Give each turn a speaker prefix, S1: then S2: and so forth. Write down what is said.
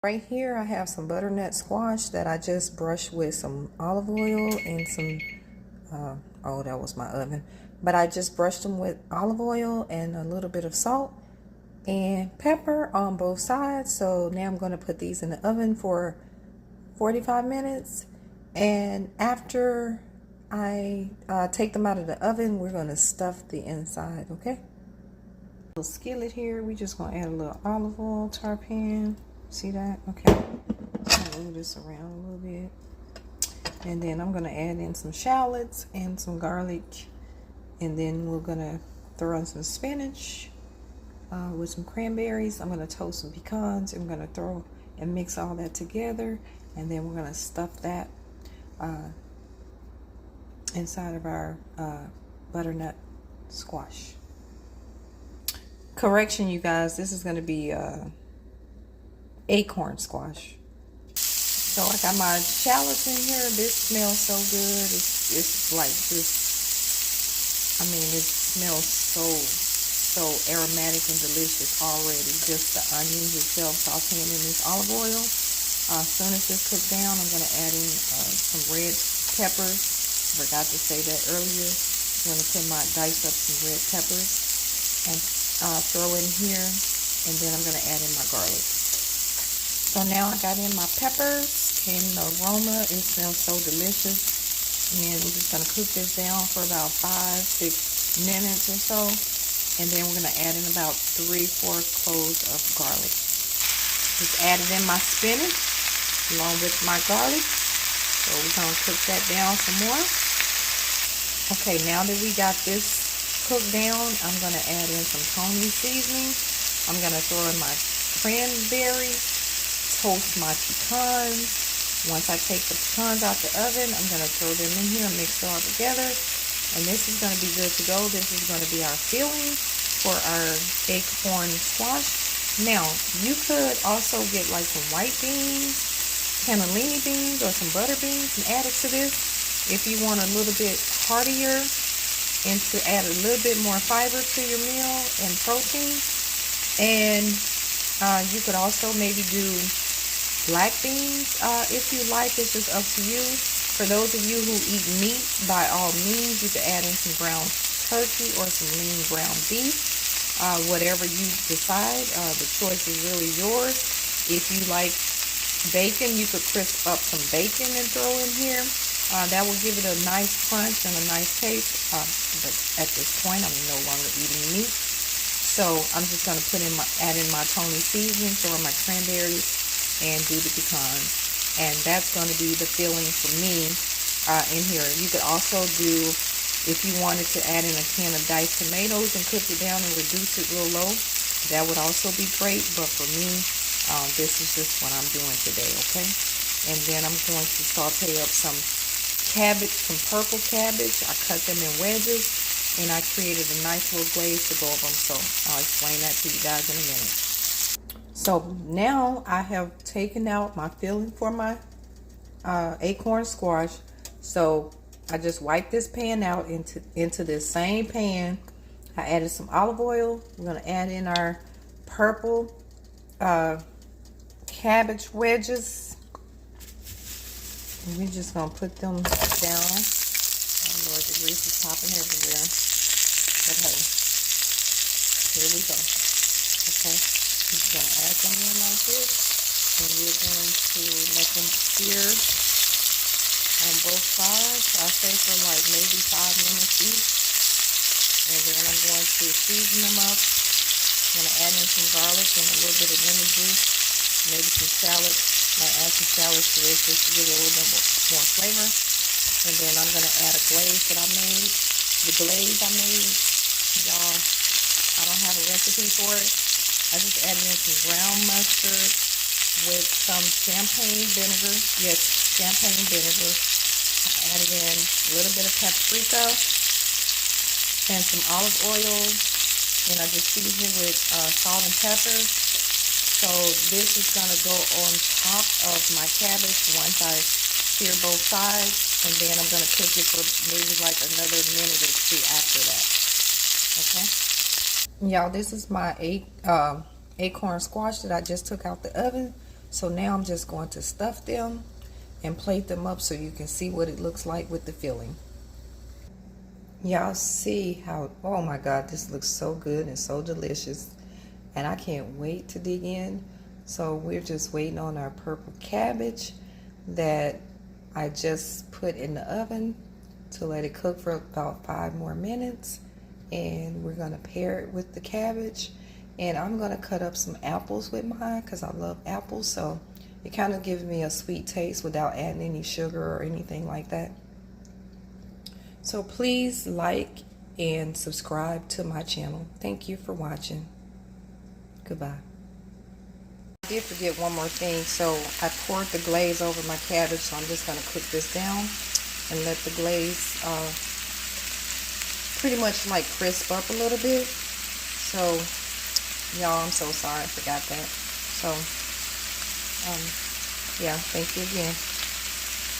S1: Right here I have some butternut squash that I just brushed with some olive oil and some, oh, that was my oven. But I just brushed them with olive oil and a little bit of salt and pepper on both sides. So now I'm going to put these in the oven for 45 minutes. And after I take them out of the oven, we're going to stuff the inside, okay? A little skillet here. We just going to add a little olive oil to our pan. See that? Okay. Move this around a little bit. And then I'm going to add in some shallots and some garlic. And then we're going to throw in some spinach with some cranberries. I'm going to toast some pecans. I'm going to throw and mix all that together. And then we're going to stuff that inside of our butternut squash. Correction, you guys. This is going to be acorn squash. So I got my shallots in here. This smells so good. It's like this. I mean, it smells so aromatic and delicious already. Just the onions itself sauteing in this olive oil. As soon as this cooks down, I'm going to add in some red peppers. Forgot to say that earlier. I'm going to dice up some red peppers and throw in here. And then I'm going to add in my garlic. So now I got in my peppers and the aroma, it smells so delicious. And then we're just going to cook this down for about 5-6 minutes or so. And then we're going to add in about 3-4 cloves of garlic. Just added in my spinach along with my garlic. So we're going to cook that down some more. Okay, now that we got this cooked down, I'm going to add in some Tony seasoning. I'm going to throw in my cranberries. Toast my pecans. Once I take the pecans out the oven, I'm going to throw them in here and mix it all together. And this is going to be good to go. This is going to be our filling for our acorn squash. Now, you could also get like some white beans, cannellini beans, or some butter beans and add it to this if you want a little bit heartier and to add a little bit more fiber to your meal and protein. And you could also maybe do black beans if you like. It's just up to you. For those of you who eat meat, by all means, you could add in some ground turkey or some lean ground beef. Whatever you decide, the choice is really yours. If you like bacon, you could crisp up some bacon and throw in here. That will give it a nice crunch and a nice taste. But at this point, I'm no longer eating meat. So I'm just going to add in my Tony seasoning, throw in my cranberries, and do the pecans. And that's going to be the filling for me in here. You could also do, if you wanted to add in a can of diced tomatoes and cook it down and reduce it real low, that would also be great. But for me, this is just what I'm doing today, okay? And then I'm going to saute up some cabbage, some purple cabbage. I cut them in wedges. And I created a nice little glaze to go over them. So I'll explain that to you guys in a minute. So now I have taken out my filling for my acorn squash. So I just wiped this pan out into this same pan. I added some olive oil. We're going to add in our purple cabbage wedges. And we're just going to put them down. Oh Lord, the grease is popping everywhere. But hey, here we go. Okay, we're just going to add them in like this. And we're going to let them sear on both sides. I say for like maybe 5 minutes each. And then I'm going to season them up. I'm going to add in some garlic and a little bit of lemon juice. Maybe some shallots. I might add some shallots to this just to give it a little bit more flavor. And then I'm going to add a glaze that I made. The glaze I made, y'all, I don't have a recipe for it. I just added in some ground mustard with some champagne vinegar. Yes, champagne vinegar. I added in a little bit of paprika and some olive oil. And I just seasoned it with salt and pepper. So this is going to go on top of my cabbage once I sear both sides. And then I'm going to cook it for maybe like another minute or two after that. Okay. Y'all, this is my acorn squash that I just took out the oven. So now I'm just going to stuff them and plate them up so you can see what it looks like with the filling. Y'all see how, oh my God, this looks so good and so delicious. And I can't wait to dig in. So we're just waiting on our purple cabbage that I just put in the oven to let it cook for about 5 more minutes. And we're gonna pair it with the cabbage. And I'm gonna cut up some apples with mine because I love apples. So it kind of gives me a sweet taste without adding any sugar or anything like that. So please like and subscribe to my channel. Thank you for watching. Goodbye. I did forget one more thing. So I poured the glaze over my cabbage, so I'm just going to cook this down and let the glaze pretty much like crisp up a little bit. So y'all, I'm so sorry I forgot that. So yeah, thank you again.